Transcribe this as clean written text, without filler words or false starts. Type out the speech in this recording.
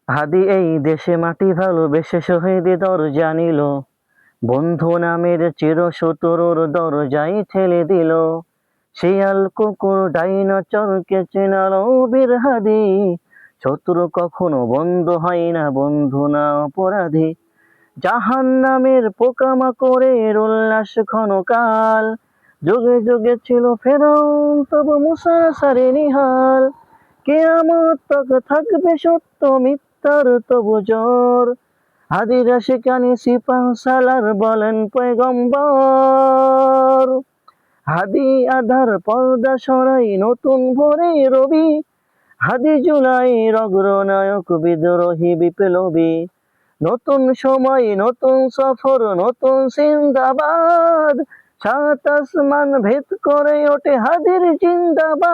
হাদি এই দেশে মাটি ভালোবেসে শহীদ দরজা নিল, বন্ধু নামের চির শত্রুর দরজায় ঠেলে দিল। শিয়াল কুকুর ডাইনোসরকে চেনালো বীর হাদি, শত্রু কখনো বন্ধু হয় না, বন্ধু না অপরাধী। জাহান্নামের পোকামাকড়ের উল্লাস ক্ষণকাল, যুগে যুগে ছিল ফেরাউন তবু মুসা সারেনি হাল। কিয়ামত তক থাকবে সত্য মিথ্যার তবু জোর, হাদিরা সেখানে সিপাহ সালার বলেন পয়গম্বর। হাদি আধার পর্দা সরাই নতুন ভোরে রবি, হাদি জুলাইয়ের অগ্রনায়ক বিদ্রোহী বিপ্লবী। নতুন সময় নতুন সফর নতুন জিন্দাবাদ, সাত আসমান ভেদ করে ওঠে হাদির জিন্দাবাদ।